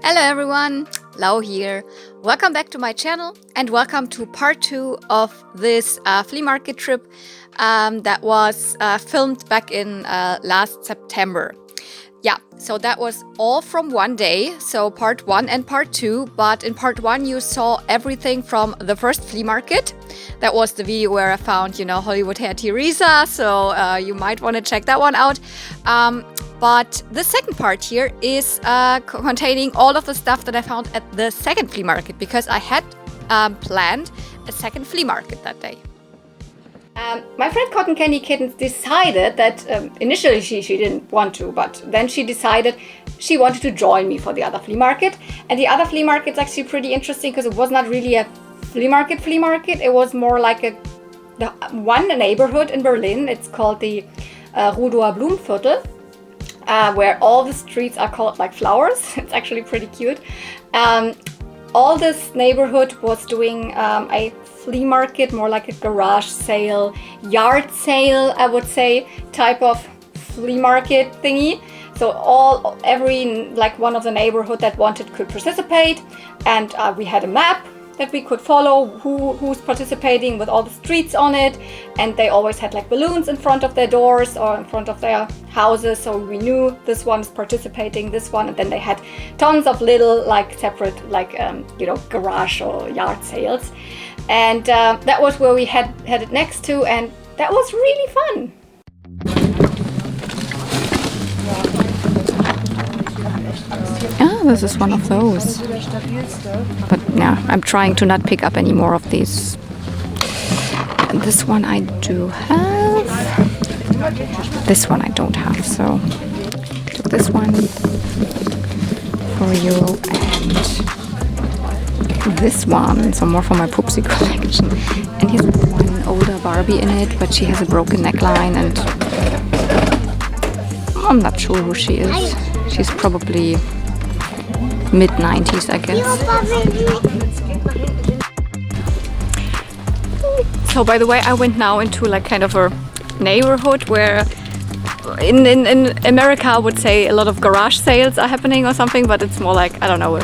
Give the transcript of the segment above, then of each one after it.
Hello everyone, Lau here. Welcome back to my channel and welcome to part 2 of this flea market trip that was filmed back in last September. Yeah, so that was all from one day, so part 1 and part 2, but in part 1 you saw everything from the first flea market. That was the video where I found, Hollywood hair Teresa, so you might want to check that one out. But the second part here is containing all of the stuff that I found at the second flea market, because I had planned a second flea market that day. My friend Cotton Candy Kittens decided that initially she didn't want to, but then she decided she wanted to join me for the other flea market. And the other flea market's actually pretty interesting because it was not really a flea market. It was more like one neighborhood in Berlin. It's called the Rudower Blumenviertel, where all the streets are called like flowers. It's actually pretty cute. All this neighborhood was doing a flea market, more like a garage sale, yard sale, I would say, type of flea market thingy. So every one of the neighborhood that wanted could participate, and we had a map that we could follow who's participating with all the streets on it, and they always had like balloons in front of their doors or in front of their houses, so we knew this one's participating, this one, and then they had tons of little separate garage or yard sales, and that was where we had it next to, and that was really fun. Ah, this is one of those. But yeah, I'm trying to not pick up any more of these. And this one I do have. This one I don't have, so took this one for you and this one, some more for my Poopsie collection. And here's one older Barbie in it, but she has a broken neckline and I'm not sure who she is. She's probably mid-90s, I guess. So by the way, I went now into kind of a neighborhood where in America I would say a lot of garage sales are happening or something, but it's more like, I don't know, a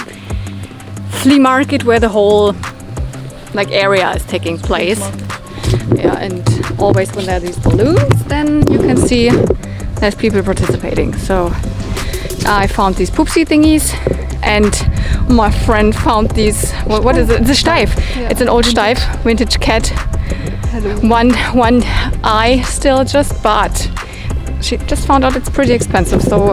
flea market where the whole area is taking place. Yeah, and always when there are these balloons, then you can see there's people participating. So I found these Poopsie thingies, and my friend found these, what is it? It's a Steif. Yeah. It's an old Steif, vintage cat. One eye still just, but she just found out it's pretty expensive. So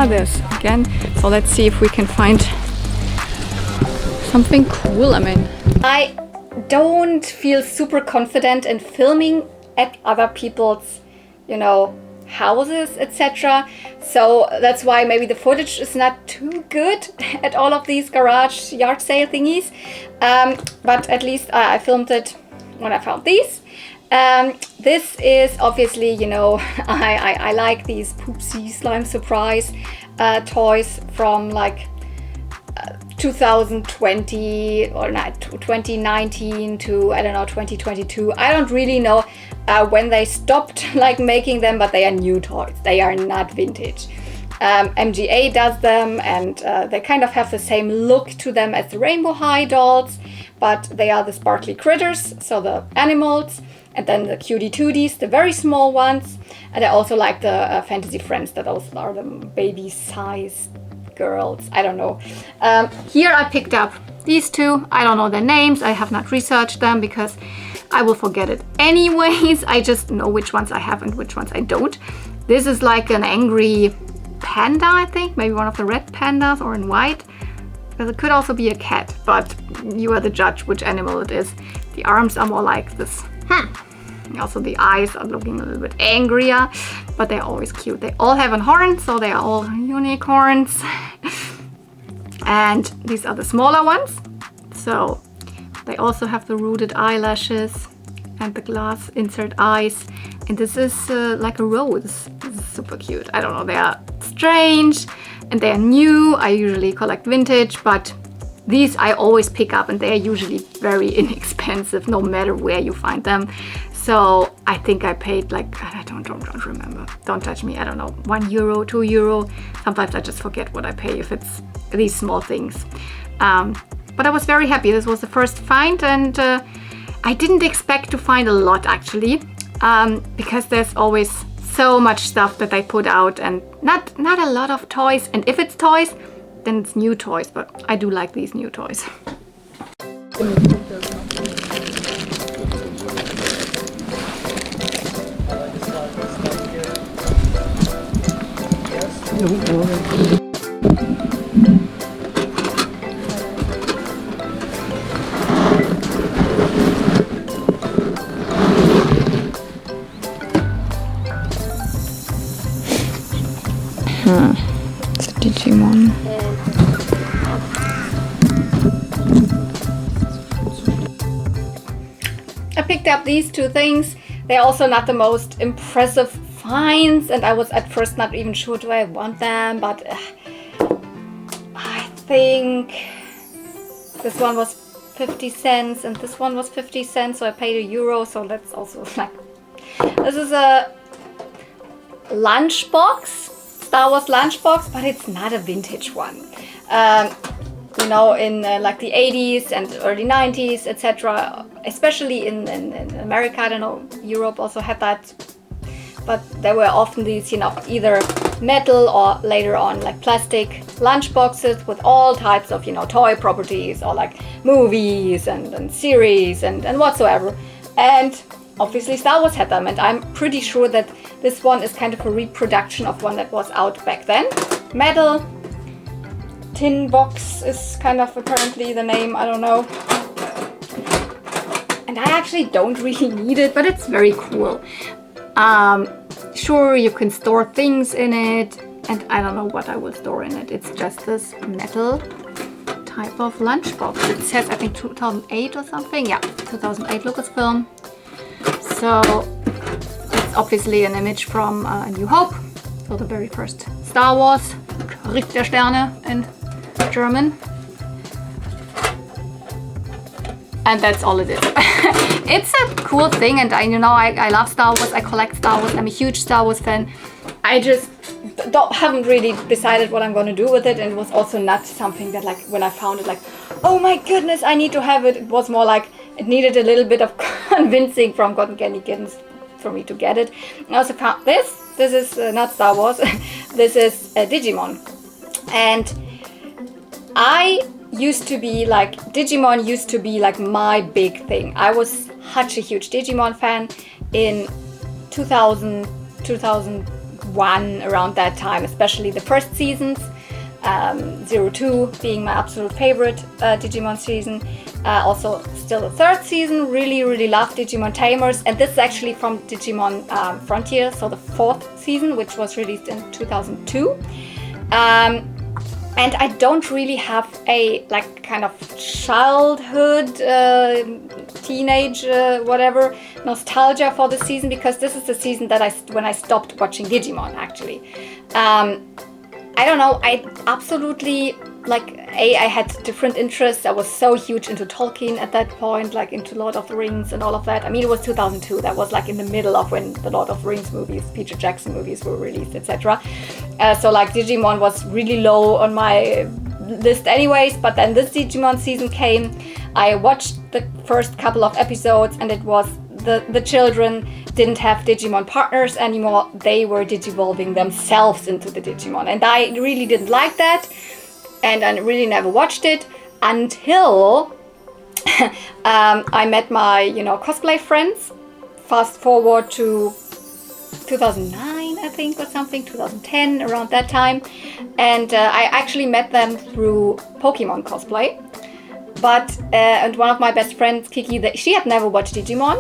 there's again. So let's see if we can find something cool. I don't feel super confident in filming at other people's, houses, etc. So that's why maybe the footage is not too good at all of these garage yard sale thingies. But at least I filmed it when I found these. This is obviously, I like these Poopsie Slime Surprise toys from 2020 or not 2019 to, I don't know, 2022. I don't really know when they stopped making them, but they are new toys. They are not vintage. MGA does them, and they kind of have the same look to them as the Rainbow High dolls, but they are the sparkly critters, so the animals, and then the cutie tooties, the very small ones, and I also like the Fantasy Friends, that also are the baby size girls. I don't know. Here I picked up these two. I don't know their names. I have not researched them because I will forget it anyways. I just know which ones I have and which ones I don't. This is like an angry panda, I think. Maybe one of the red pandas, or in white. Because it could also be a cat, but you are the judge which animal it is. The arms are more like this. Also the eyes are looking a little bit angrier, but they're always cute. They all have a horn, so they are all unicorns. And these are the smaller ones. So they also have the rooted eyelashes and the glass insert eyes. And this is like a rose. This is super cute. I don't know, they are strange and they are new. I usually collect vintage, but these I always pick up, and they are usually very inexpensive no matter where you find them. So I think I paid like, I don't remember. Don't judge me. I don't know, €1, €2. Sometimes I just forget what I pay if it's these small things. But I was very happy. This was the first find, and I didn't expect to find a lot actually, because there's always so much stuff that they put out and not a lot of toys. And if it's toys, then it's new toys. But I do like these new toys. It's Digimon. I picked up these two things. They're also not the most impressive finds, and I was at first not even sure do I want them, but I think this one was 50 cents and this one was 50 cents, so I paid €1, so that's also like, this is a lunchbox, Star Wars lunchbox, but it's not a vintage one. You know, in like the 80s and early 90s, etc. Especially in America, I don't know, Europe also had that. But there were often these, you know, either metal or later on like plastic lunchboxes with all types of, you know, toy properties or like movies and series and whatsoever. And obviously Star Wars had them, and I'm pretty sure that this one is kind of a reproduction of one that was out back then. Metal, tin box is kind of apparently the name, I don't know. And I actually don't really need it, but it's very cool. Sure, you can store things in it, and I don't know what I will store in it. It's just this metal type of lunchbox. It says, I think 2008 or something. Yeah, 2008 Lucasfilm. So it's obviously an image from A New Hope. So the very first Star Wars, Krieg der Sterne in German. And that's all it is. It's a cool thing, and I love Star Wars. I collect Star Wars. I'm a huge Star Wars fan. I just haven't really decided what I'm going to do with it, and it was also not something that, like, when I found it, like, oh my goodness, I need to have it. It was more like it needed a little bit of convincing from Cotton Candy Kittens for me to get it. I also found this. This is not Star Wars. This is Digimon, and Digimon used to be like my big thing. I was such a huge Digimon fan in 2000, 2001, around that time, especially the first seasons. 02 being my absolute favorite Digimon season. Also still the third season, really love Digimon Tamers, and this is actually from Digimon Frontier, so the fourth season, which was released in 2002. And I don't really have a like kind of childhood, teenage, whatever nostalgia for the season, because this is the season that when I stopped watching Digimon actually. I don't know, I absolutely I had different interests. I was so huge into Tolkien at that point, like into Lord of the Rings and all of that. I mean, it was 2002. That was like in the middle of when the Lord of the Rings movies, Peter Jackson movies were released, etc. So like Digimon was really low on my list anyways, but then this Digimon season came. I watched the first couple of episodes, and it was the children didn't have Digimon partners anymore. They were digivolving themselves into the Digimon, and I really didn't like that. And I really never watched it until I met my, cosplay friends. Fast forward to 2009, I think, or something, 2010, around that time. And I actually met them through Pokemon cosplay. But, and one of my best friends, Kiki, she had never watched Digimon.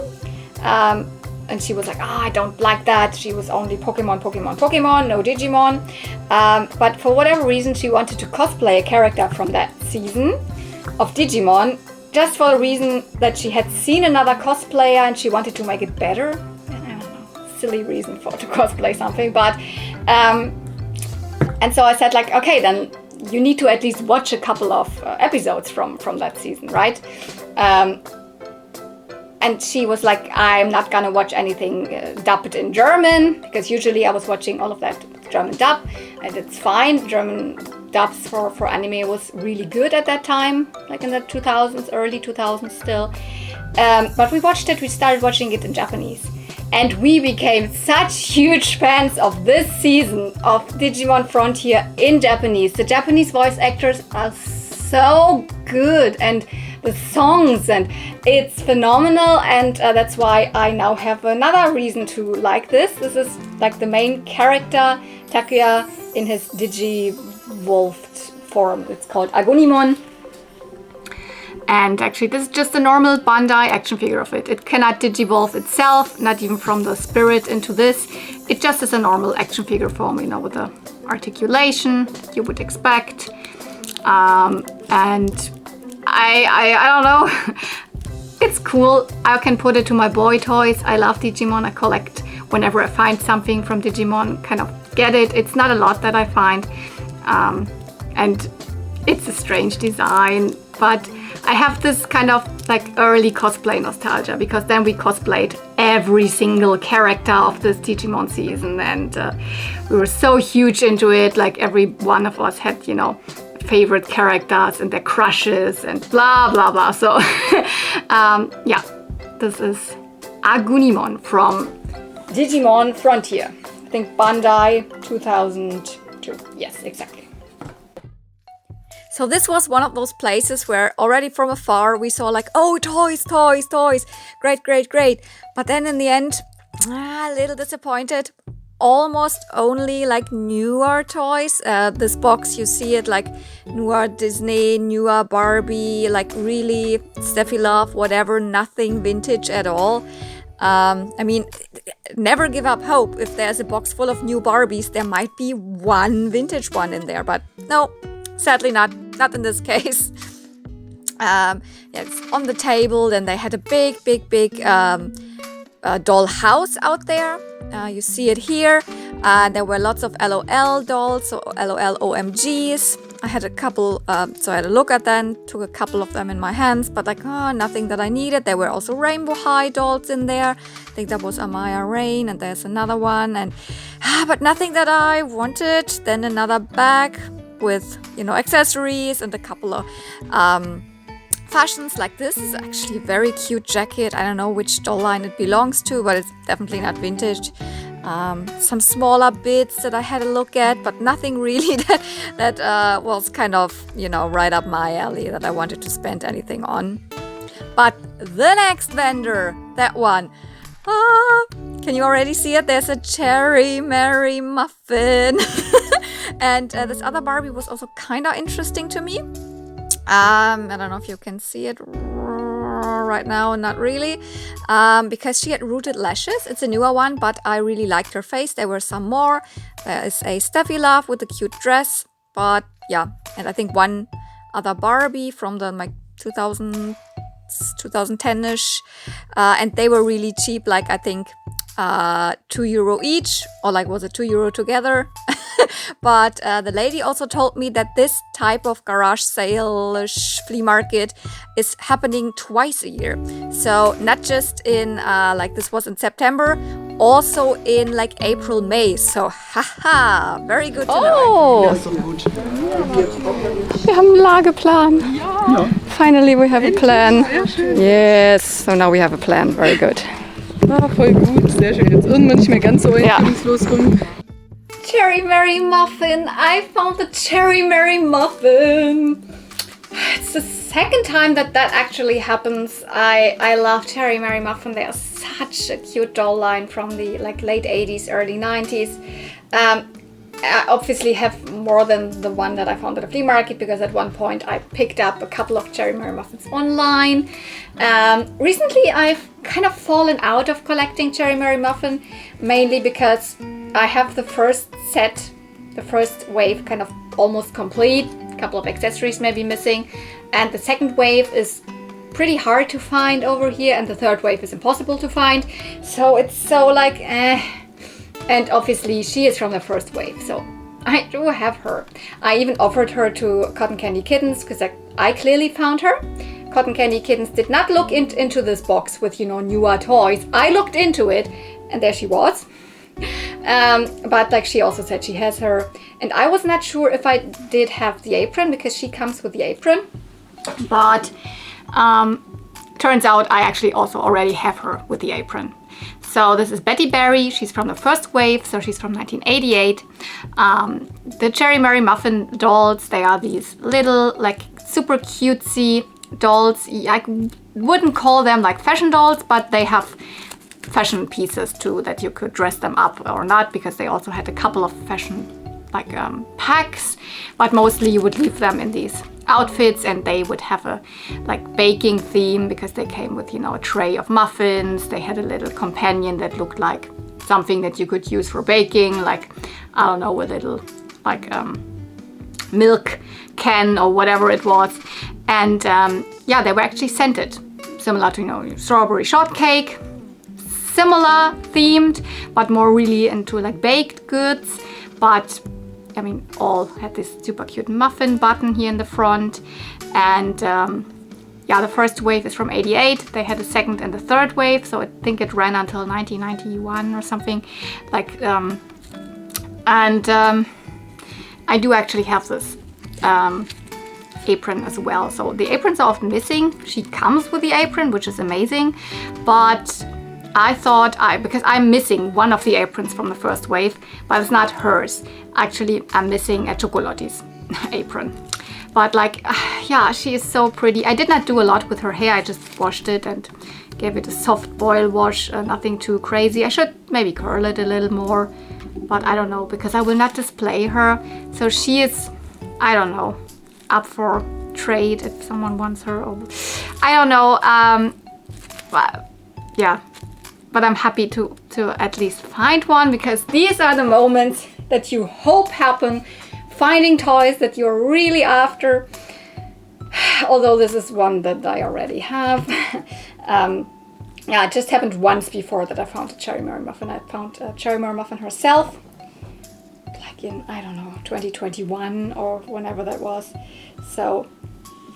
And she was like, I don't like that. She was only Pokemon, no Digimon. But for whatever reason, she wanted to cosplay a character from that season of Digimon, just for the reason that she had seen another cosplayer and she wanted to make it better. I don't know, silly reason to cosplay something. But, and so I said, like, okay, then you need to at least watch a couple of episodes from that season, right? and she was like, I'm not gonna watch anything dubbed in German, because usually I was watching all of that German dub, and it's fine. German dubs for anime was really good at that time, like in the 2000s, early 2000s still. But we started watching it in Japanese. And we became such huge fans of this season of Digimon Frontier in Japanese. The Japanese voice actors are so good, and the songs, and it's phenomenal, and that's why I now have another reason to like this. This is like the main character, Takuya, in his Digi-wolfed form. It's called Agonimon. And actually, this is just a normal Bandai action figure of it. It cannot digivolve itself, not even from the spirit into this. It just is a normal action figure form, you know, with the articulation you would expect. And I don't know. It's cool. I can put it to my boy toys. I love Digimon. I collect whenever I find something from Digimon, kind of get it. It's not a lot that I find. And it's a strange design, but I have this kind of like early cosplay nostalgia, because then we cosplayed every single character of this Digimon season, and we were so huge into it. Like every one of us had, you know, favorite characters and their crushes and blah blah blah. So yeah, this is Agonimon from Digimon Frontier. I think Bandai 2002. Yes, exactly. So this was one of those places where already from afar we saw like, oh, toys, toys, toys, great, great, great. But then in the end, a little disappointed. Almost only like newer toys. This box, you see it like newer Disney, newer Barbie, like really Steffi Love, whatever, nothing vintage at all. I mean, never give up hope. If there's a box full of new Barbies, there might be one vintage one in there, but no. Sadly not in this case. Yeah, it's on the table, and they had a big doll house out there. You see it here. There were lots of LOL dolls, so LOL OMGs. I had a couple, so I had a look at them, took a couple of them in my hands, but like, nothing that I needed. There were also Rainbow High dolls in there. I think that was Amaya Rain, and there's another one, and but nothing that I wanted. Then another bag with, you know, accessories and a couple of fashions. Like this is actually a very cute jacket. I don't know which doll line it belongs to, but it's definitely not vintage. Some smaller bits that I had a look at, but nothing really that was kind of, you know, right up my alley that I wanted to spend anything on. But the next vendor, that one, can you already see it? There's a Cherry Mary muffin. And this other Barbie was also kind of interesting to me. I don't know if you can see it right now, not really, because she had rooted lashes. It's a newer one, but I really liked her face. There were some more. There is a Steffi Love with a cute dress, but yeah, and I think one other Barbie from the like 2010-ish, and they were really cheap, like I think €2 each, or like was it €2 together? But the lady also told me that this type of garage sale-ish flea market is happening twice a year. So not just in like this was in September, also in like April, May. So haha, very good to know. Ja, ist doch gut. Wir haben einen Lageplan. Ja. Finally we have a plan. Sehr schön. Yes, so now we have a plan. Very good. Voll gut, sehr schön. Jetzt irgendwann nicht mehr ganz so orientierungslos rum. Cherry Mary Muffin! I found the Cherry Mary Muffin! It's the second time that actually happens. I love Cherry Mary Muffin. They are such a cute doll line from the like late 80s, early 90s. I obviously have more than the one that I found at a flea market, because at one point I picked up a couple of Cherry Mary Muffins online. Recently I've kind of fallen out of collecting Cherry Mary Muffin, mainly because I have the first set, the first wave kind of almost complete, a couple of accessories maybe missing, and the second wave is pretty hard to find over here, and the third wave is impossible to find, so it's so like and obviously she is from the first wave, so I do have her. I even offered her to Cotton Candy Kittens, because I clearly found her. Cotton Candy Kittens did not look into this box with, you know, newer toys. I looked into it and there she was. But like she also said she has her, and I was not sure if I did have the apron because she comes with the apron, but turns out I actually also already have her with the apron. So this is Betty Berry. She's from the first wave, so she's from 1988. The Cherry Mary Muffin dolls, they are these little like super cutesy dolls. I wouldn't call them like fashion dolls, but they have fashion pieces too that you could dress them up or not, because they also had a couple of fashion like packs, but mostly you would leave them in these outfits, and they would have a like baking theme because they came with, you know, a tray of muffins. They had a little companion that looked like something that you could use for baking, like I don't know, a little like milk can or whatever it was. And yeah, they were actually scented, similar to, you know, strawberry shortcake, similar themed, but more really into like baked goods. But I mean, all had this super cute muffin button here in the front. And yeah, the first wave is from 88. They had a second and a third wave, so I think it ran until 1991 or something. Like, I do actually have this apron as well. So the aprons are often missing. She comes with the apron, which is amazing, but I thought because I'm missing one of the aprons from the first wave, but it's not hers. Actually, I'm missing a Chocolotti's apron. But like, yeah, she is so pretty. I did not do a lot with her hair. I just washed it and gave it a soft boil wash, nothing too crazy. I should maybe curl it a little more, but I don't know, because I will not display her. So she is, I don't know, up for trade if someone wants her. Or, I don't know. But yeah. But I'm happy to at least find one, because these are the moments that you hope happen, finding toys that you're really after. Although this is one that I already have. Yeah, it just happened once before that I found a Cherry Mary Muffin. I found a Cherry Mary Muffin herself, like in, I don't know, 2021 or whenever that was. So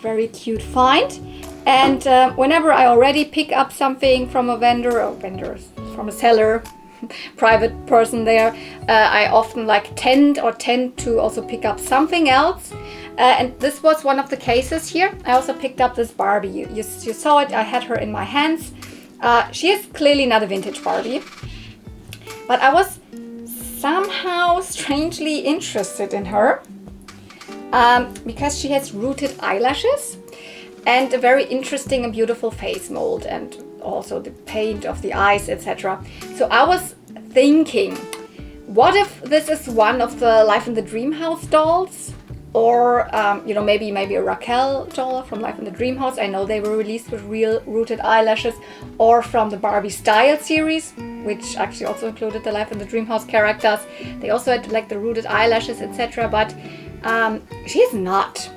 very cute find. And whenever I already pick up something from a vendor, or vendors from a seller, private person there, I often like tend to also pick up something else. And this was one of the cases here. I also picked up this Barbie. You saw it, I had her in my hands. She is clearly not a vintage Barbie, but I was somehow strangely interested in her because she has rooted eyelashes and a very interesting and beautiful face mold, and also the paint of the eyes, etc. So I was thinking, what if this is one of the Life in the Dream House dolls? Or, you know, maybe a Raquel doll from Life in the Dream House. I know they were released with real rooted eyelashes. Or from the Barbie Style series, which actually also included the Life in the Dream House characters. They also had like the rooted eyelashes, etc. But she is not.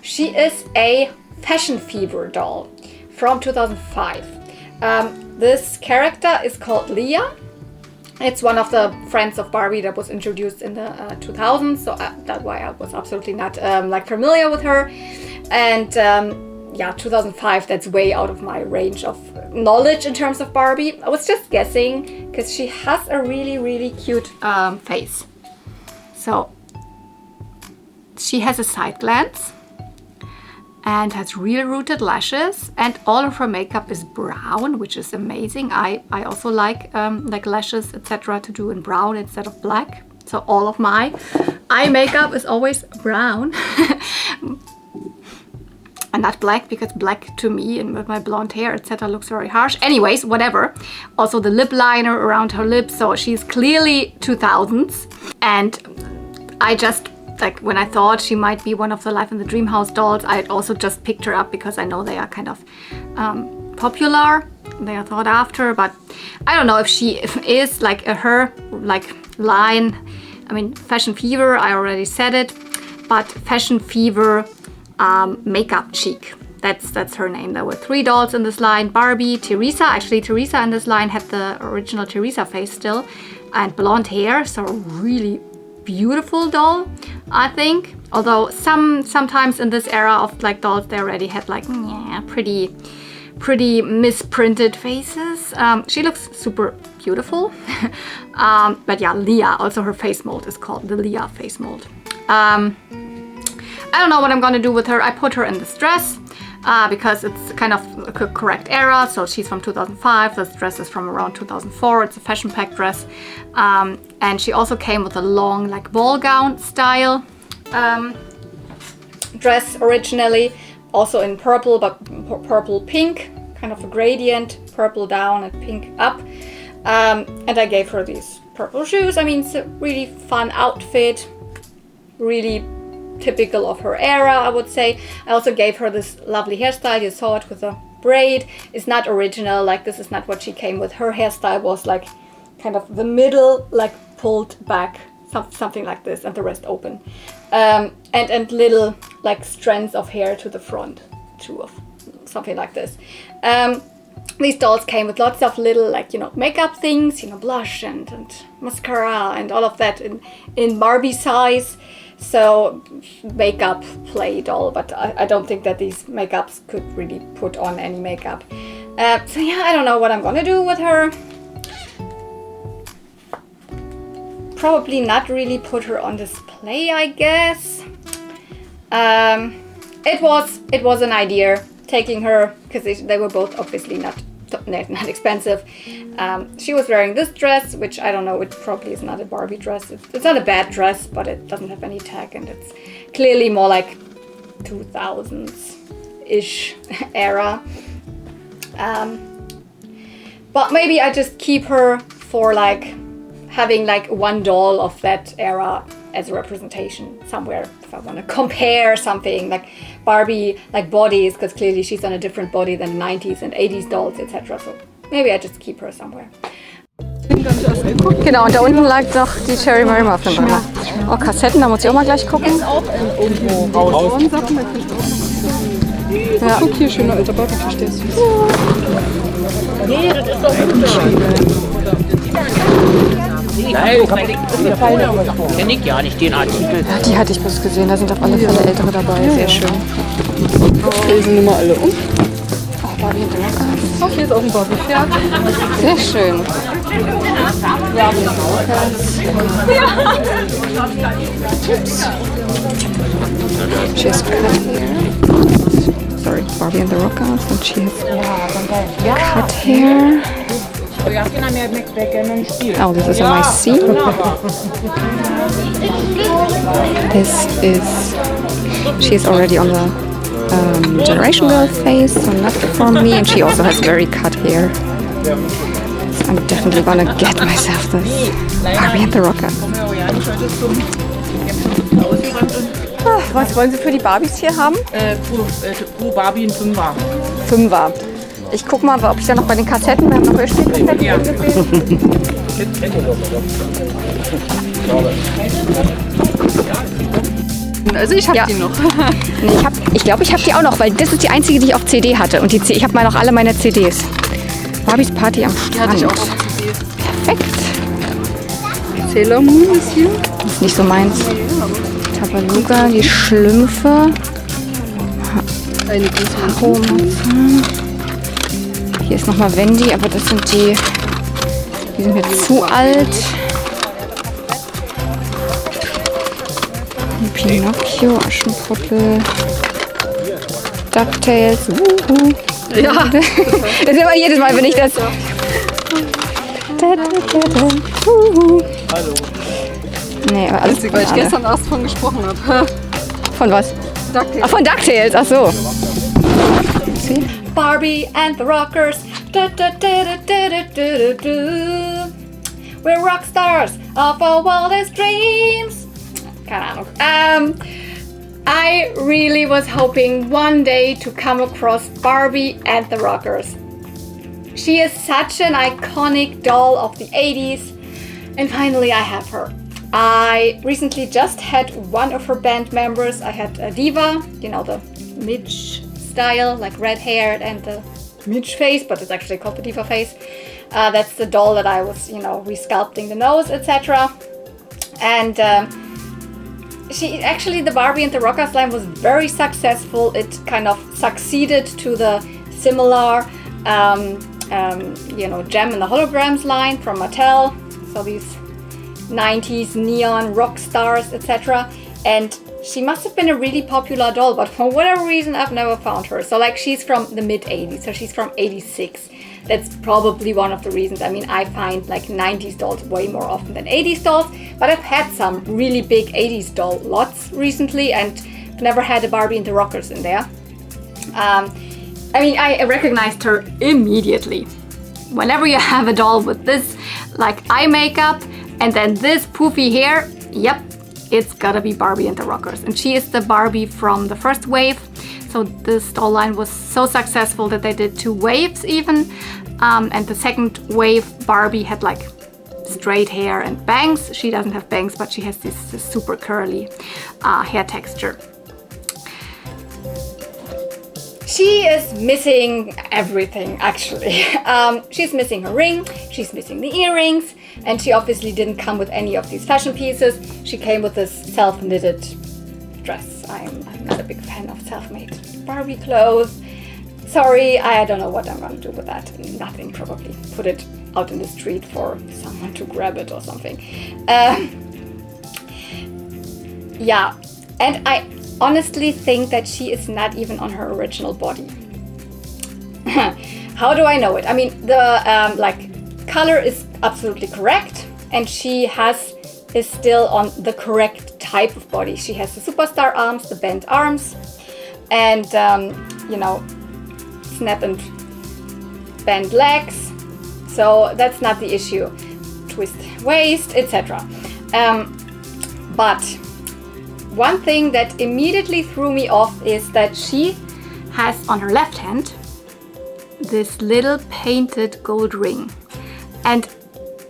She is a Fashion Fever doll from 2005. This character is called Leah. It's one of the friends of Barbie that was introduced in the 2000s, so that's why I was absolutely not like familiar with her. And yeah, 2005, that's way out of my range of knowledge in terms of Barbie. I was just guessing because she has a really, really cute face. So she has a side glance and has real rooted lashes, and all of her makeup is brown, which is amazing. I also like lashes, etc., to do in brown instead of black. So all of my eye makeup is always brown. And not black, because black to me and with my blonde hair, etc., looks very harsh. Anyways, whatever. Also the lip liner around her lips, so she's clearly 2000s. And I just, like, when I thought she might be one of the Life in the Dream House dolls, I had also just picked her up because I know they are kind of popular. They are thought after, but I don't know if she is like her like line. I mean, Fashion Fever, I already said it, but Fashion Fever Makeup Chic. That's her name. There were 3 dolls in this line. Barbie, Teresa. Actually, Teresa in this line had the original Teresa face still, and blonde hair, so really beautiful doll, I think. Although sometimes in this era of like dolls, they already had like pretty misprinted faces. She looks super beautiful. But yeah, Leah, also her face mold is called the Leah face mold. I don't know what I'm gonna do with her. I put her in this dress because it's kind of a correct era. So she's from 2005. This dress is from around 2004. It's a fashion pack dress. And she also came with a long like ball gown style dress originally. Also in purple, but purple pink, kind of a gradient, purple down and pink up. And I gave her these purple shoes. I mean, it's a really fun outfit, really typical of her era, I would say. I also gave her this lovely hairstyle. You saw it with a braid. It's not original, like this is not what she came with. Her hairstyle was like kind of the middle, like pulled back, something like this, and the rest open. And little like strands of hair to the front, too, of something like this. These dolls came with lots of little like, you know, makeup things, you know, blush and mascara and all of that in Barbie size. So makeup play doll, but I don't think that these makeups could really put on any makeup. So yeah, I don't know what I'm gonna do with her. Probably not really put her on display, I guess. It was an idea taking her, because they were both obviously not expensive. She was wearing this dress, which I don't know, it probably is not a Barbie dress. It's not a bad dress, but it doesn't have any tag, and it's clearly more like 2000s-ish era. But maybe I just keep her for like having like one doll of that era as a representation somewhere, if I want to compare something like Barbie, like bodies, because clearly she's on a different body than 90s and 80s dolls, etc. So maybe I just keep her somewhere. Genau, und da unten lag doch die Cherry Mary Muffin drin. Oh, Kassetten, da muss ich auch mal gleich gucken. Ja. Guck hier, schöner alter Barbie-Tisch, der ist süß. Nee, das ist doch nein, kenne ich ja nicht den Artikel. Ja, die hatte ich bloß gesehen, da sind auf alle Fälle ältere dabei. Sehr schön. Lesen wir mal alle um. Oh, Barbie hinter mir. Ach, hier ist auch ein Barbie-Pferd. Sehr schön. She has cut hair. Sorry, Barbie and the Rockers, and she has cut hair. Oh, this is a nice scene. She is already on the Generation Girl face, so not for me, and she also has very cut hair. So I'm definitely gonna get myself this Barbie and the Rocker. Was wollen Sie für die Barbies hier haben? Pro Barbie ein Fünfer. Fünfer. Ich guck mal, ob ich da noch bei den Kassetten, wir haben noch Hörspielkassetten gesehen. Also ich habe die noch. Nee, ich glaube, ich habe die auch noch, weil das ist die einzige, die ich auf CD hatte. Und ich habe mal noch alle meine CDs. Barbies Party am Strand. Die hatte ich auch auf CD. Perfekt. Sailor Moon ist hier. Das ist nicht so meins. Tabaluga, die Schlümpfe. Eine große. Hier ist nochmal Wendy, aber das sind die sind mir zu alt. Pinocchio, Aschenputtel, DuckTales. Ja. Das ist immer jedes Mal, wenn ich das. Hallo. Nee, aber alles weil ich gestern erst von gesprochen habe. Von was? DuckTales. Ach, von DuckTales, ach so. Barbie and the Rockers. We're rock stars of our wildest dreams. Keine Ahnung. I really was hoping one day to come across Barbie and the Rockers. She is such an iconic doll of the 80s, and finally I have her. I recently just had one of her band members. I had a Diva, you know, the Midge style, like red haired and the Midge face, but it's actually called the Diva face. That's the doll that I was, you know, resculpting the nose, etc. And actually, the Barbie and the Rockers line was very successful. It kind of succeeded to the similar, Gem and the Holograms line from Mattel. So these 90s neon rock stars, etc. And she must have been a really popular doll, but for whatever reason, I've never found her. So like, she's from the mid 80s, so she's from 86. That's probably one of the reasons. I mean, I find like 90s dolls way more often than 80s dolls, but I've had some really big 80s doll lots recently, and I've never had a Barbie and the Rockers in there. I mean, I recognized her immediately. Whenever you have a doll with this like eye makeup and then this poofy hair, yep, it's gotta be Barbie and the Rockers. And she is the Barbie from the first wave. So this doll line was so successful that they did 2 waves even. And the second wave, Barbie had like straight hair and bangs. She doesn't have bangs, but she has this super curly hair texture. She is missing everything, actually. She's missing her ring, she's missing the earrings, and she obviously didn't come with any of these fashion pieces. She came with this self-knitted dress. I'm not a big fan of self-made Barbie clothes. Sorry, I don't know what I'm gonna do with that. Nothing, probably. Put it out in the street for someone to grab it or something. Yeah, and I honestly think that she is not even on her original body. How do I know it? I mean, the color is absolutely correct, and she is still on the correct type of body. She has the superstar arms, the bent arms, and snap and bend legs. So that's not the issue. Twist waist, etc. But one thing that immediately threw me off is that she has on her left hand this little painted gold ring, and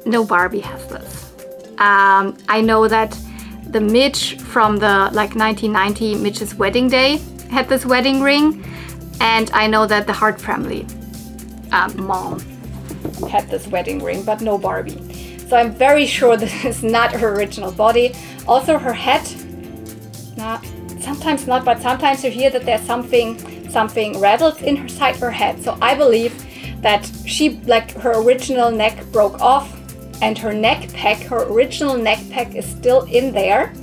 no Barbie has this. I know that the Mitch from the 1990 Mitch's wedding day had this wedding ring, and I know that the Hart family mom had this wedding ring, but no Barbie. So I'm very sure this is not her original body. Also, her head, sometimes not, but sometimes you hear that there's something rattles inside her head. So I believe that her original neck broke off, and her original neck pack is still in there,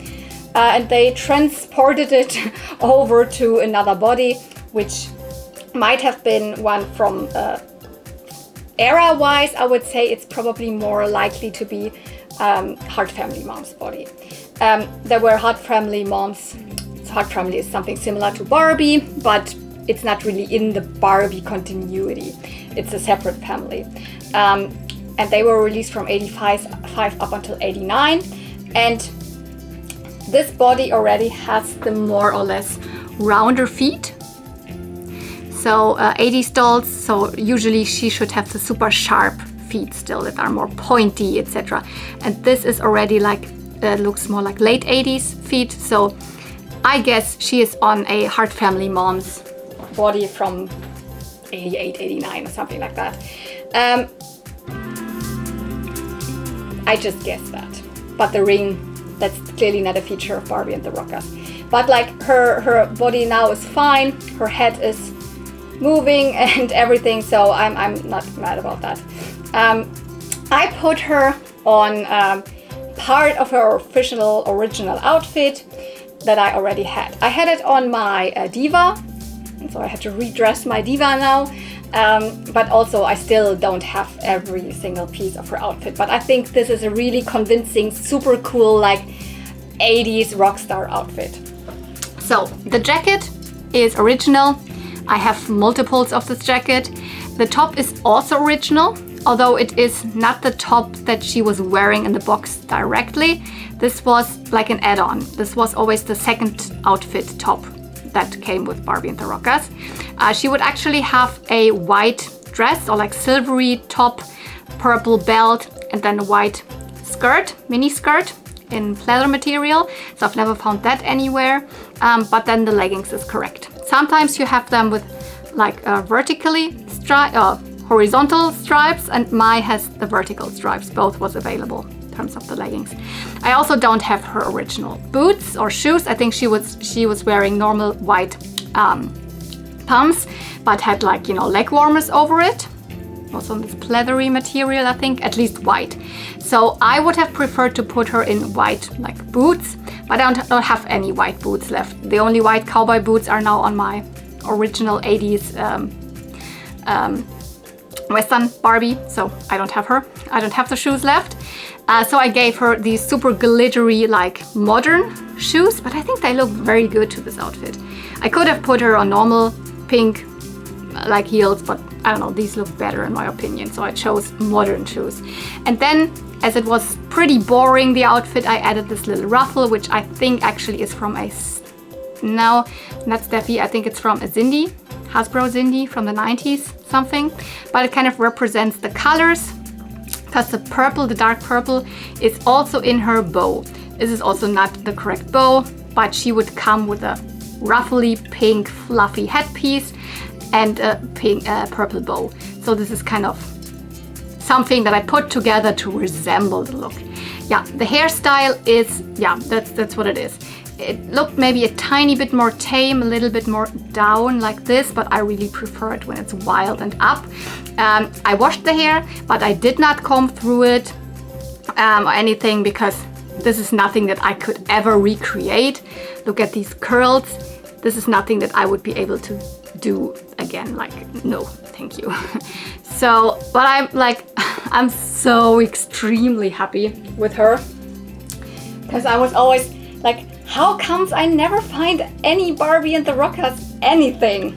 and they transported it over to another body, which might have been one from era-wise. I would say it's probably more likely to be Hart family mom's body. There were Hart family moms. Hart family is something similar to Barbie, but it's not really in the Barbie continuity. It's a separate family. And they were released from 85 up until 89. And this body already has the more or less rounder feet. So 80s dolls, so usually she should have the super sharp feet still that are more pointy, etc. And this is already looks more like late 80s feet. So I guess she is on a Hart family mom's body from 88, 89 or something like that. I just guessed that. But the ring, that's clearly not a feature of Barbie and the Rockers. But her body now is fine, her head is moving and everything, so I'm not mad about that. I put her on part of her original outfit that I already had. I had it on my diva, so I had to redress my diva now, but also I still don't have every single piece of her outfit. But I think this is a really convincing, super cool 80s rock star outfit. So the jacket is original. I have multiples of this jacket. The top is also original, although it is not the top that she was wearing in the box directly. This was like an add-on. This was always the second outfit top that came with Barbie and the Rockers. She would actually have a white dress or silvery top, purple belt, and then a white skirt, mini skirt in pleather material. So I've never found that anywhere, but then the leggings is correct. Sometimes you have them with horizontal stripes, and mine has the vertical stripes. Both was available terms of the leggings. I also don't have her original boots or shoes. I think she was wearing normal white pumps, but had like, you know, leg warmers over it. Also this pleathery material, I think, at least white. So I would have preferred to put her in white like boots, but I don't have any white boots left. The only white cowboy boots are now on my original 80s Western Barbie, so I don't have her. I don't have the shoes left. So I gave her these super glittery, like modern shoes, but I think they look very good to this outfit. I could have put her on normal pink like heels, but I don't know, these look better in my opinion, so I chose modern shoes. And then, as it was pretty boring, the outfit, I added this little ruffle, which I think actually is from a, no, not Steffi, I think it's from a Zindy, Hasbro Zindy from the 90s, something. But it kind of represents the colors, because the purple, the dark purple, is also in her bow. This is also not the correct bow, but she would come with a ruffly pink fluffy headpiece and a pink purple bow. So this is kind of something that I put together to resemble the look. Yeah, the hairstyle is, yeah, that's what it is. It looked maybe a tiny bit more tame, a little bit more down like this, but I really prefer it when it's wild and up. I washed the hair, but I did not comb through it or anything, because this is nothing that I could ever recreate. Look at these curls. This is nothing that I would be able to do again, like, no, thank you. So, but I'm so extremely happy with her, because I was always like, how comes I never find any Barbie and the Rockers anything?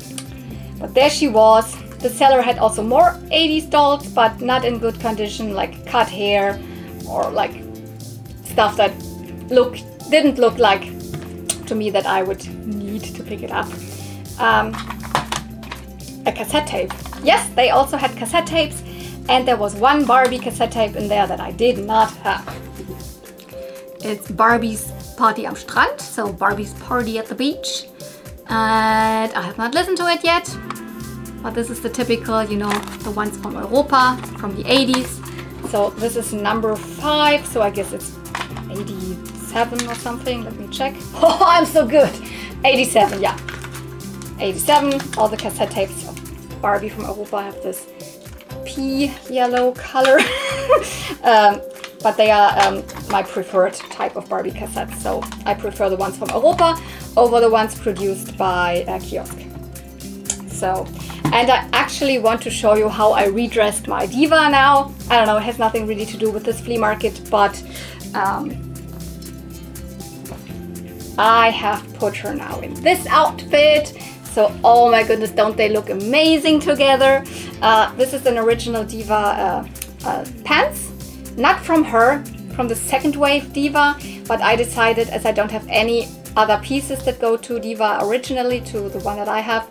But there she was. The seller had also more 80s dolls, but not in good condition, like cut hair or like stuff that didn't look like to me that I would need to pick it up. A cassette tape. Yes, they also had cassette tapes, and there was one Barbie cassette tape in there that I did not have. It's Barbie's Party am Strand, so Barbie's Party at the beach. And I have not listened to it yet, but this is the typical, you know, the ones from Europa, from the 80s. So this is number 5, so I guess it's 87 or something. Let me check. Oh, I'm so good. 87, yeah. 87, all the cassette tapes of Barbie from Europa have this pea yellow color. But they are my preferred type of Barbie cassettes, so I prefer the ones from Europa over the ones produced by Kiosk. So, and I actually want to show you how I redressed my diva now. I don't know, it has nothing really to do with this flea market, but I have put her now in this outfit. So, oh my goodness, don't they look amazing together? This is an original Diva pants, not from her, from the second wave Diva, but I decided, as I don't have any other pieces that go to Diva originally, to the one that I have,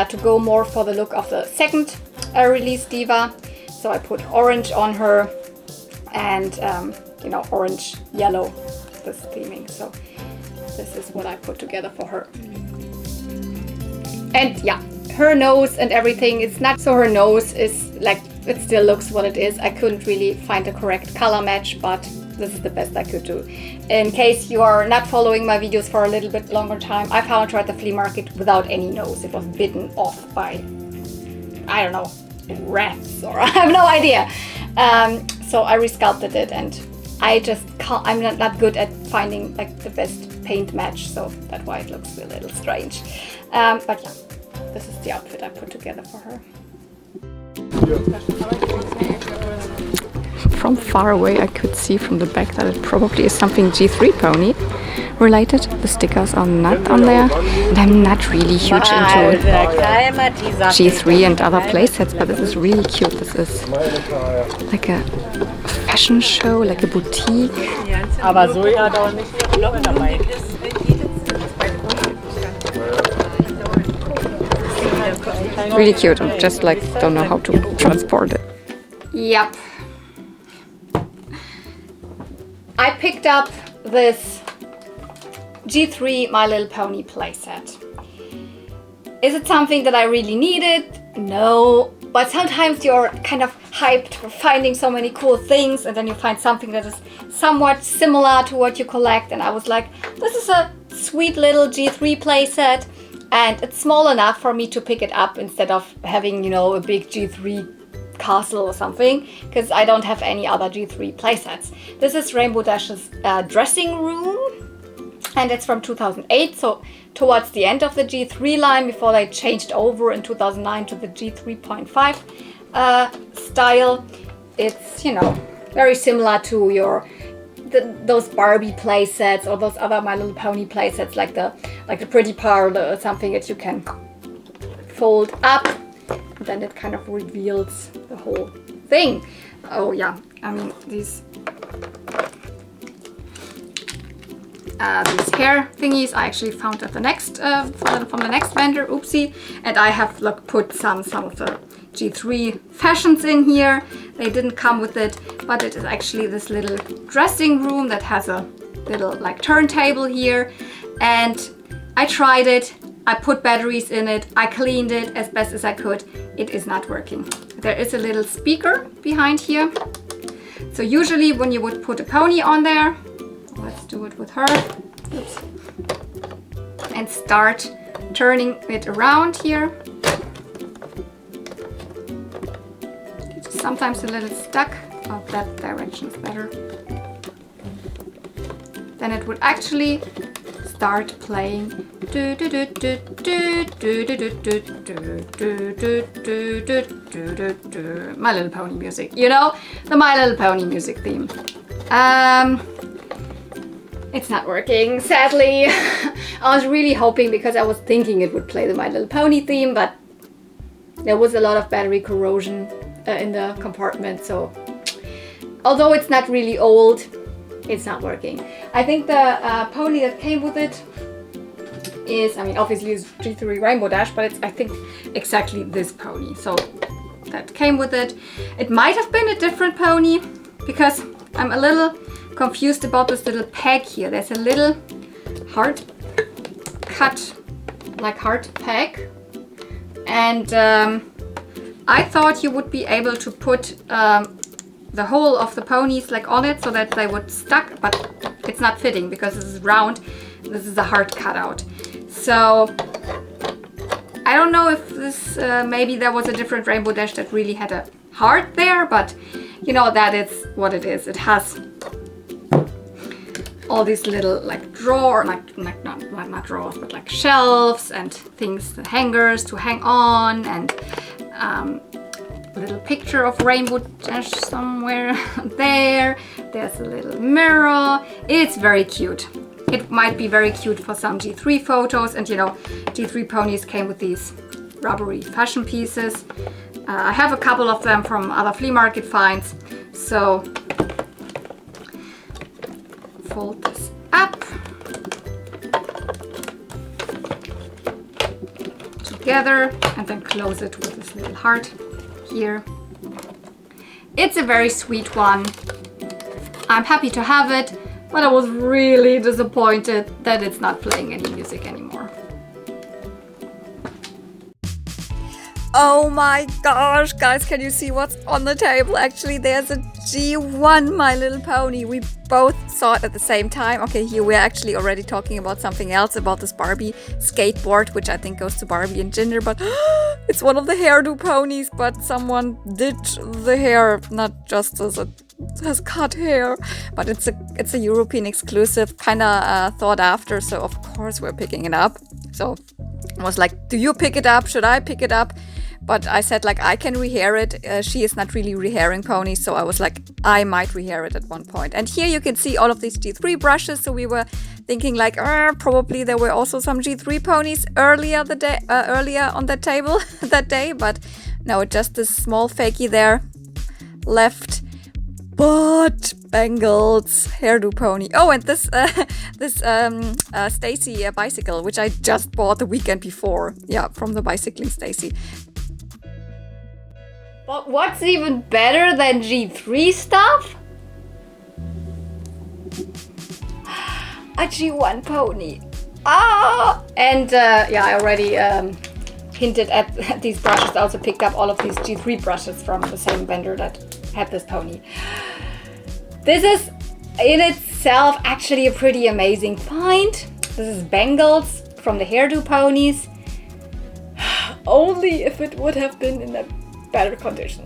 to go more for the look of the second release Diva. So I put orange on her and, you know, orange, yellow, this theming. So this is what I put together for her. And yeah, her nose and everything, it's not so her nose is like, it still looks what it is. I couldn't really find the correct color match, but this is the best I could do. In case you are not following my videos for a little bit longer time, I found her at the flea market without any nose. It was bitten off by, I don't know, rats, or I have no idea. So I resculpted it, and I just can't, I'm not good at finding like the best paint match, so that's why it looks a little strange. But yeah, this is the outfit I put together for her. From far away I could see from the back that it probably is something G3 pony related. The stickers are not on there, and I'm not really huge into G3 and other playsets, but this is really cute. This is like a fashion show, like a boutique. Really cute. I just like don't know how to transport it. Yep. I picked up this G3 My Little Pony playset. Is it something that I really needed? No. But sometimes you're kind of hyped for finding so many cool things, and then you find something that is somewhat similar to what you collect, and I was like, this is a sweet little G3 playset, and it's small enough for me to pick it up instead of having, you know, a big G3 castle or something, because I don't have any other G3 playsets. This is Rainbow Dash's dressing room, and it's from 2008, so towards the end of the G3 line, before they changed over in 2009 to the G3.5 style. It's, you know, very similar to those Barbie playsets or those other My Little Pony playsets, like the Pretty Part or something that you can fold up, and then it kind of reveals the whole thing. Oh yeah, I mean these hair thingies I actually found at the next from the next vendor. Oopsie. And I have put some of the G3 fashions in here. They didn't come with it, but it is actually this little dressing room that has a little like turntable here, and I tried it. I put batteries in it. I cleaned it as best as I could. It is not working. There is a little speaker behind here. So usually when you would put a pony on there, let's do it with her. Oops. And start turning it around here. It's sometimes a little stuck. Oh, that direction is better. Then it would actually start playing My Little Pony music. You know, the My Little Pony music theme. It's not working, sadly. I was really hoping, because I was thinking it would play the My Little Pony theme, but there was a lot of battery corrosion in the compartment, so although it's not really old, it's not working. I think the pony that came with it is, I mean, obviously it's G3 Rainbow Dash, but it's, I think, exactly this pony. So that came with it. It might have been a different pony, because I'm a little confused about this little peg here. There's a little heart cut, like heart peg, and I thought you would be able to put the whole of the ponies like on it so that they would stuck, but it's not fitting because this is round. This is a hard cutout. So I don't know if this maybe there was a different Rainbow Dash that really had a heart there, but you know, that is what it is. It has all these little like not drawers, but like shelves and things, hangers to hang on, and a little picture of Rainbow Dash somewhere there. There's a little mirror. It's very cute. It might be very cute for some G3 photos, and you know, G3 ponies came with these rubbery fashion pieces. I have a couple of them from other flea market finds, so fold this up together and then close it with this little heart here. It's a very sweet one. I'm happy to have it, but I was really disappointed that it's not playing any music anymore. Oh my gosh, guys, can you see what's on the table? Actually, there's a G1 My Little Pony. We both saw it at the same time. Okay, here we're actually already talking about something else, about this Barbie skateboard, which I think goes to Barbie and Ginger, but it's one of the hairdo ponies, but someone did the hair, not just as it has cut hair, but it's a European exclusive, kind of thought after, so of course we're picking it up. So I was like, do you pick it up? Should I pick it up? But I said, like, I can rehair it. She is not really rehairing ponies, so I was like, I might rehair it at one point. And here you can see all of these G3 brushes. So we were thinking, like, probably there were also some G3 ponies earlier on that table that day. But no, just this small fakie there left. But Bengals hairdo pony. Oh, and this Stacy bicycle, which I just bought the weekend before. Yeah, from the Bicycling Stacy. But what's even better than G3 stuff? A G1 pony. Ah! And yeah, I already hinted at these brushes. I also picked up all of these G3 brushes from the same vendor that had this pony. This is in itself actually a pretty amazing find. This is Bangles from the hairdo ponies. Only if it would have been in a better condition.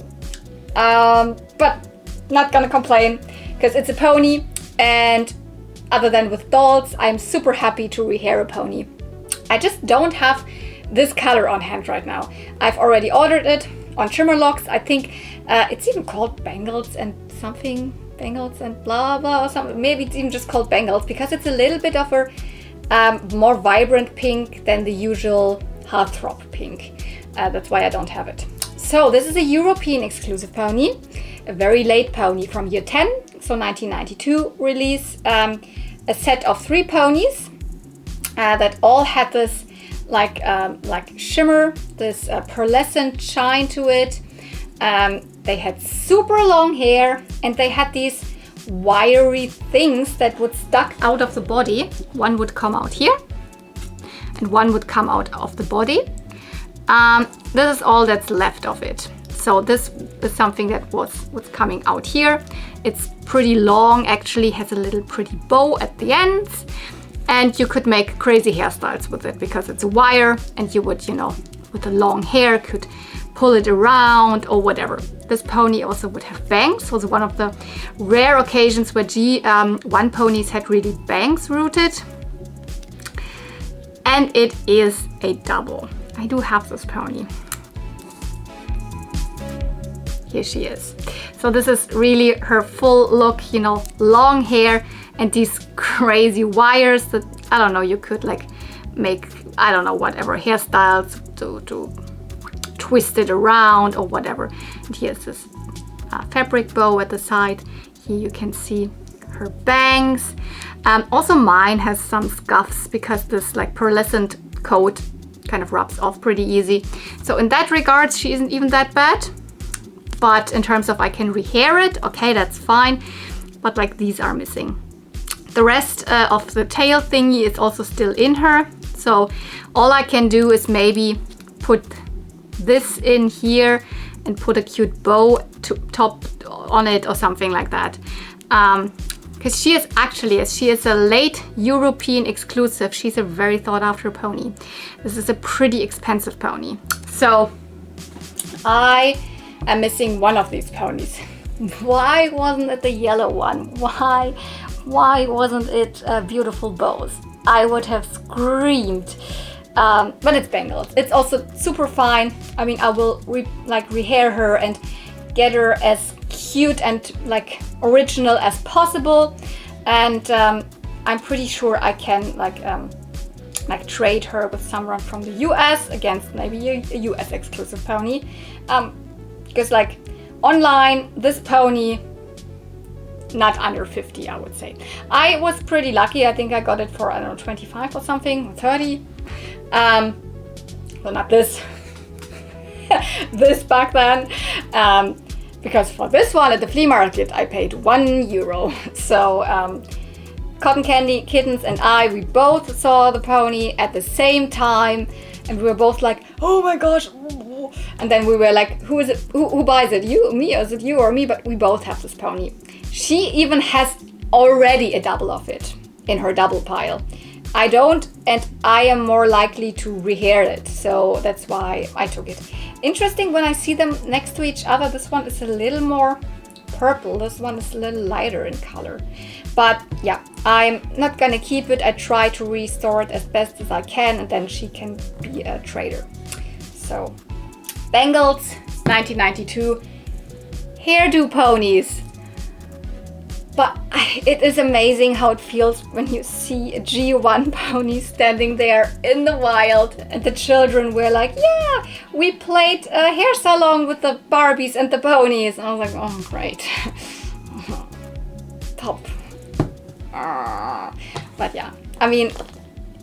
But not gonna complain because it's a pony, and other than with dolls, I'm super happy to rehair a pony. I just don't have this color on hand right now. I've already ordered it on Trimmerlocks. I think it's even called Bangles and something, Bangles and blah blah or something. Maybe it's even just called Bangles because it's a little bit of a more vibrant pink than the usual Heartthrob pink. That's why I don't have it. So this is a European exclusive pony, a very late pony from year 10, so 1992 release. A set of 3 ponies that all had this like shimmer, this pearlescent shine to it. They had super long hair, and they had these wiry things that would stuck out of the body. One would come out here and one would come out of the body. This is all that's left of it. So this is something that was coming out here. It's pretty long, actually has a little pretty bow at the ends, and you could make crazy hairstyles with it because it's a wire, and you would, you know, with the long hair could pull it around or whatever. This pony also would have bangs. So it's one of the rare occasions where G1 ponies had really bangs rooted. And it is a double. I do have this pony. Here she is. So this is really her full look, you know, long hair and these crazy wires that, I don't know, you could like make, I don't know, whatever hairstyles to twist it around or whatever. And here's this fabric bow at the side. Here you can see her bangs. Also mine has some scuffs because this like pearlescent coat kind of rubs off pretty easy. So in that regard, she isn't even that bad. But in terms of I can rehair it, okay, that's fine. But like these are missing. The rest of the tail thingy is also still in her. So all I can do is maybe put this in here and put a cute bow to top on it or something like that. Because she is actually, as she is a late European exclusive, she's a very thought after pony. This is a pretty expensive pony. So I am missing one of these ponies. Why wasn't it the yellow one? Why wasn't it beautiful bows? I would have screamed. But it's Bangles. It's also super fine. I mean, I will rehair her and get her as cute and like original as possible. And I'm pretty sure I can like trade her with someone from the US against maybe a US exclusive pony. Because like online, this pony, not under 50, I would say. I was pretty lucky. I think I got it for, I don't know, 25 or something, or 30. Well, not this. This back then. Because for this one at the flea market, I paid €1. So Cotton Candy Kittens and we both saw the pony at the same time. And we were both like, oh my gosh. And then we were like, who is it? Who buys it? You, me, or is it you or me? But we both have this pony. She even has already a double of it in her double pile. I don't, and I am more likely to rehair it. So that's why I took it. Interesting when I see them next to each other. This one is a little more purple. This one is a little lighter in color. But yeah, I'm not gonna keep it. I try to restore it as best as I can, and then she can be a trader. So Bangles, 1992, hairdo ponies. But it is amazing how it feels when you see a G1 pony standing there in the wild, and the children were like, yeah, we played a hair salon with the Barbies and the ponies. And I was like, oh, great. Top. But yeah, I mean,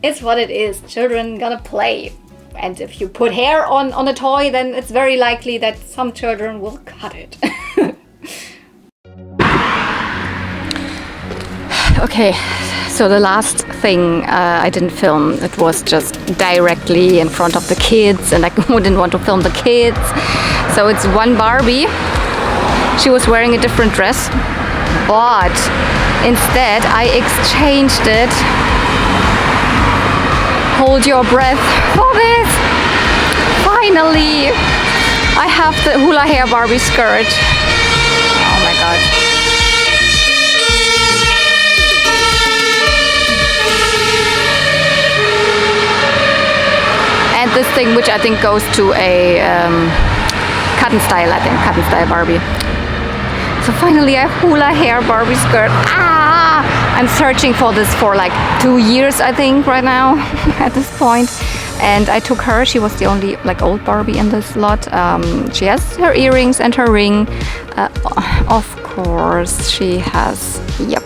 it's what it is. Children gonna play. And if you put hair on a toy, then it's very likely that some children will cut it. Okay, So the last thing I didn't film, it was just directly in front of the kids, and I wouldn't want to film the kids. So it's one Barbie. She was wearing a different dress, but instead I exchanged it. Hold your breath for this. Finally, I have the hula hair Barbie skirt. Oh my god. And this thing, which I think goes to a cotton style, cotton style Barbie. So finally I have hula hair Barbie skirt. Ah! I'm searching for this for like 2 years, I think, right now at this point. And I took her. She was the only like old Barbie in this lot. She has her earrings and her ring. Of course, she has. Yep.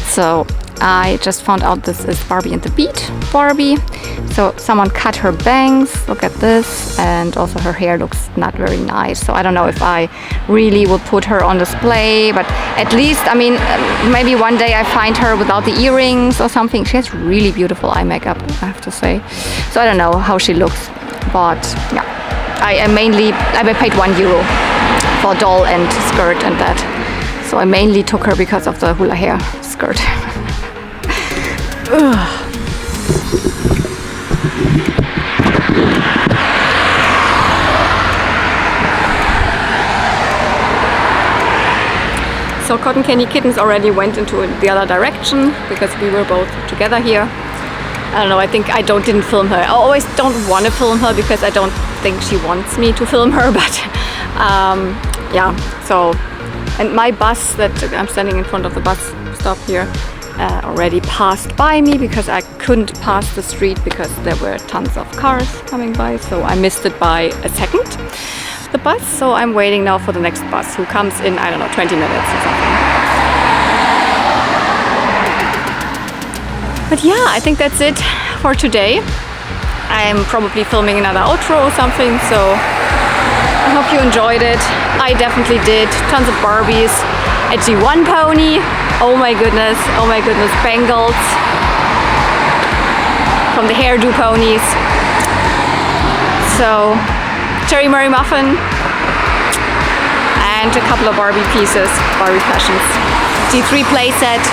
So I just found out this is Barbie and the Beat Barbie. So someone cut her bangs. Look at this. And also her hair looks not very nice. So I don't know if I really will put her on display. But at least, I mean, maybe one day I find her without the earrings or something. She has really beautiful eye makeup, I have to say. So I don't know how she looks. But yeah, I paid €1 for doll and skirt and that. So I mainly took her because of the hula hair skirt. So Cotton Candy Kittens already went into the other direction because we were both together here. I don't know, I think I didn't film her. I always don't want to film her because I don't think she wants me to film her, but yeah, so. And my bus that I'm standing in front of the bus stop here already passed by me because I couldn't pass the street because there were tons of cars coming by, so I missed it by a second, the bus. So I'm waiting now for the next bus who comes in, I don't know, 20 minutes or something. But yeah, I think that's it for today. I'm probably filming another outro or something, so I hope you enjoyed it. I definitely did. Tons of Barbies. Actually one pony. Oh my goodness, bangles from the hairdo ponies. So, Cherry Murray Muffin and a couple of Barbie pieces, Barbie fashions. D3 playset.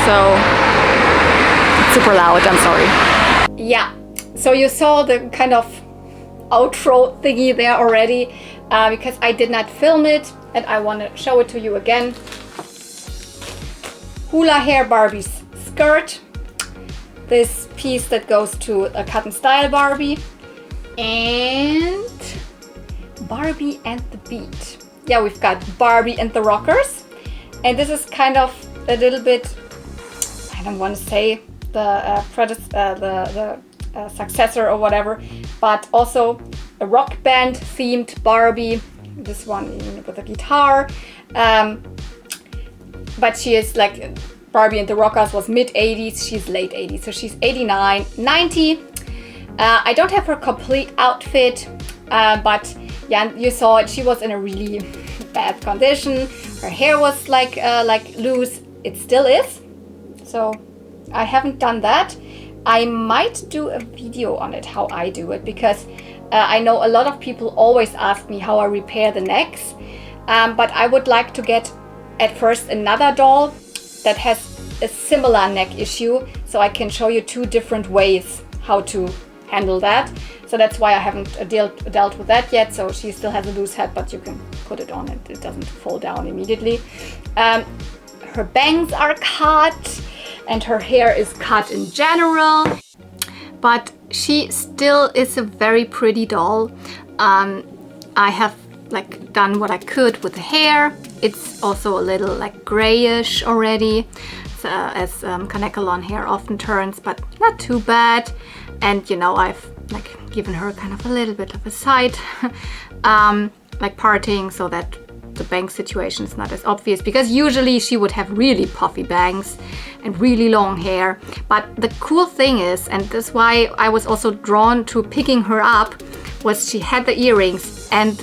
So, it's super loud, I'm sorry. Yeah, so you saw the kind of outro thingy there already because I did not film it and I want to show it to you again. Hula hair Barbie's skirt, this piece that goes to a cotton style Barbie, and Barbie and the Beat. Yeah, we've got Barbie and the Rockers, and this is kind of a little bit, I don't want to say the successor or whatever, but also a rock band themed Barbie. This one with a guitar, but she is like Barbie and the Rockers was mid 80s, she's late 80s, so she's 89, 90. I don't have her complete outfit, but yeah, you saw it. She was in a really bad condition. Her hair was like loose. It still is. So I haven't done that. I might do a video on it, how I do it, because I know a lot of people always ask me how I repair the necks, but I would like to get at first another doll that has a similar neck issue, so I can show you 2 different ways how to handle that. So that's why I haven't dealt with that yet. So she still has a loose head, but you can put it on and it doesn't fall down immediately. Her bangs are cut and her hair is cut in general, but she still is a very pretty doll. I have like done what I could with the hair. It's also a little like grayish already, so, as Kanekalon hair often turns, but not too bad. And you know, I've like given her kind of a little bit of a side like parting, so that the bang situation is not as obvious, because usually she would have really puffy bangs and really long hair. But the cool thing is, and that's why I was also drawn to picking her up, was she had the earrings and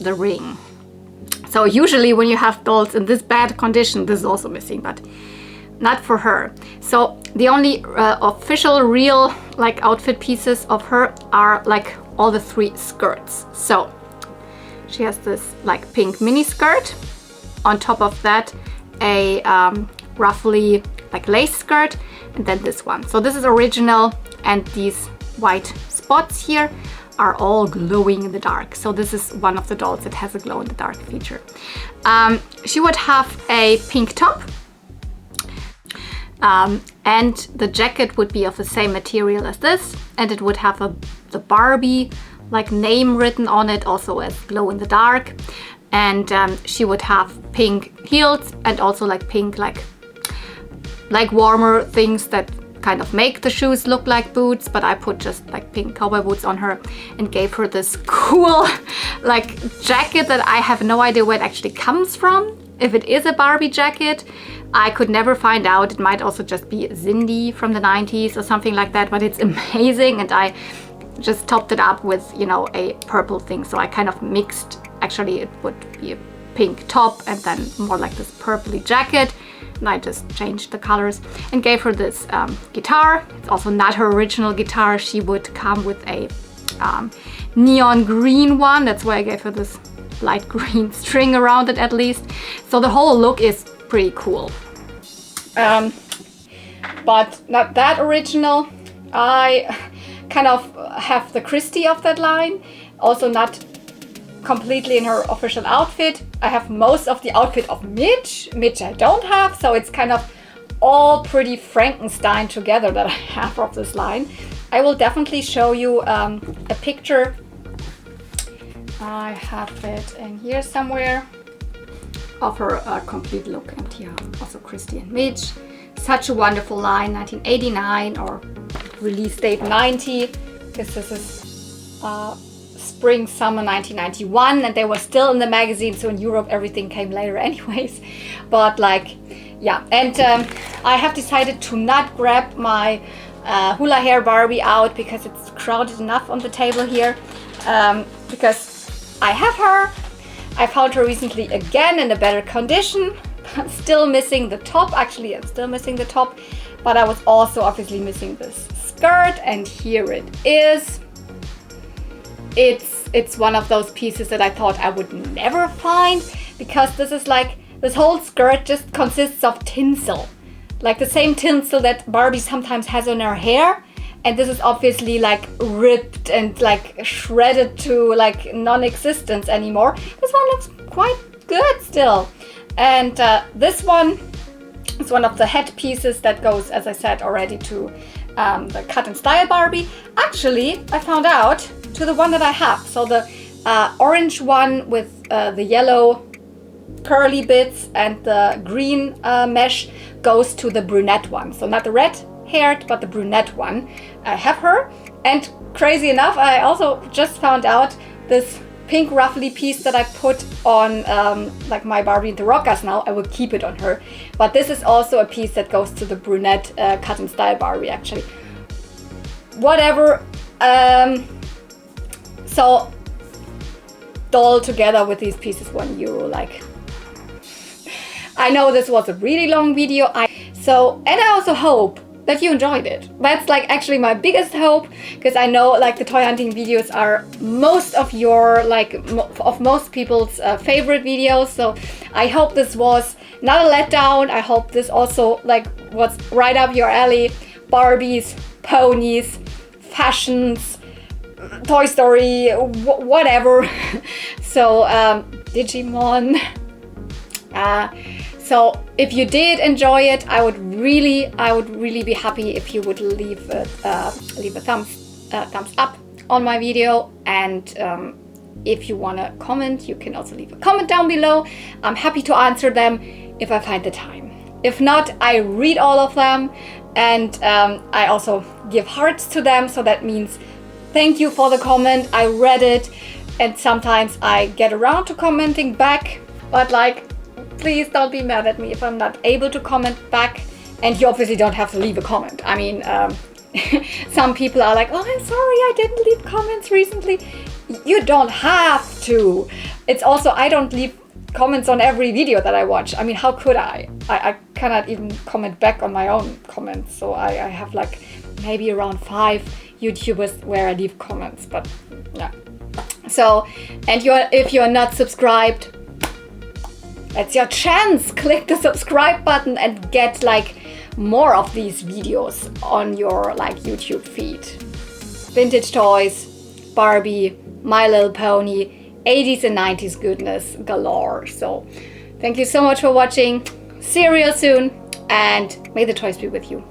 the ring. So usually when you have dolls in this bad condition, this is also missing, but not for her. So the only official real like outfit pieces of her are like all the 3 skirts. So she has this like pink mini skirt. On top of that, a roughly like lace skirt, and then this one. So this is original, and these white spots here are all glowing in the dark. So this is one of the dolls that has a glow in the dark feature. She would have a pink top, and the jacket would be of the same material as this, and it would have the Barbie like name written on it, also as glow in the dark. And she would have pink heels, and also like pink like warmer things that kind of make the shoes look like boots, but I put just like pink cowboy boots on her and gave her this cool like jacket that I have no idea where it actually comes from. If it is a Barbie jacket, I could never find out. It might also just be Cindy from the 90s or something like that, but it's amazing, and I just topped it up with, you know, a purple thing. So I kind of mixed, actually it would be a pink top and then more like this purpley jacket, and I just changed the colors and gave her this guitar. It's also not her original guitar. She would come with a neon green one. That's why I gave her this light green string around it at least. So the whole look is pretty cool. But not that original. I kind of have the Christie of that line. Also not completely in her official outfit. I have most of the outfit of Mitch. Mitch I don't have, so it's kind of all pretty Frankenstein together that I have of this line. I will definitely show you a picture. I have it in here somewhere of her complete look. And here also Christie and Mitch. Such a wonderful line, 1989 or release date 90, because this is spring summer 1991, and they were still in the magazine, so in Europe everything came later anyways. But like, yeah, and I have decided to not grab my hula hair Barbie out because it's crowded enough on the table here, because I have her. I found her recently again in a better condition. I'm still missing the top. Actually, I'm still missing the top, but I was also obviously missing this skirt, and here it is. It's one of those pieces that I thought I would never find, because this is like, this whole skirt just consists of tinsel, like the same tinsel that Barbie sometimes has on her hair, and this is obviously like ripped and like shredded to like non-existence anymore. This one looks quite good still. And this one is one of the head pieces that goes, as I said already, to the cut and style Barbie. Actually, I found out to the one that I have. So the orange one with the yellow curly bits and the green mesh goes to the brunette one. So not the red haired, but the brunette one. I have her. And crazy enough, I also just found out this pink ruffly piece that I put on like my Barbie and the Rockers now. I will keep it on her. But this is also a piece that goes to the brunette cut and style Barbie, actually. Whatever. So all together with these pieces, €1. Like, I know this was a really long video. And I also hope that you enjoyed it. That's like actually my biggest hope, because I know like the toy hunting videos are most of your like of most people's favorite videos. So I hope this was not a letdown. I hope this also like was right up your alley. Barbies, ponies, fashions, Toy Story, whatever. So Digimon. So if you did enjoy it, I would really be happy if you would leave a thumbs up on my video. And if you want to comment, you can also leave a comment down below. I'm happy to answer them if I find the time. If not, I read all of them, and I also give hearts to them. So that means thank you for the comment. I read it, and sometimes I get around to commenting back, but like, please don't be mad at me if I'm not able to comment back. And you obviously don't have to leave a comment. I mean, some people are like, oh, I'm sorry, I didn't leave comments recently. You don't have to. It's also, I don't leave comments on every video that I watch. I mean, how could I? I cannot even comment back on my own comments. So I have like maybe around 5 YouTubers where I leave comments, but yeah. So, and if you're not subscribed, that's your chance. Click the subscribe button and get like more of these videos on your like YouTube feed. Vintage toys, Barbie, My Little Pony, 80s and 90s goodness galore. So thank you so much for watching. See you real soon, and may the toys be with you.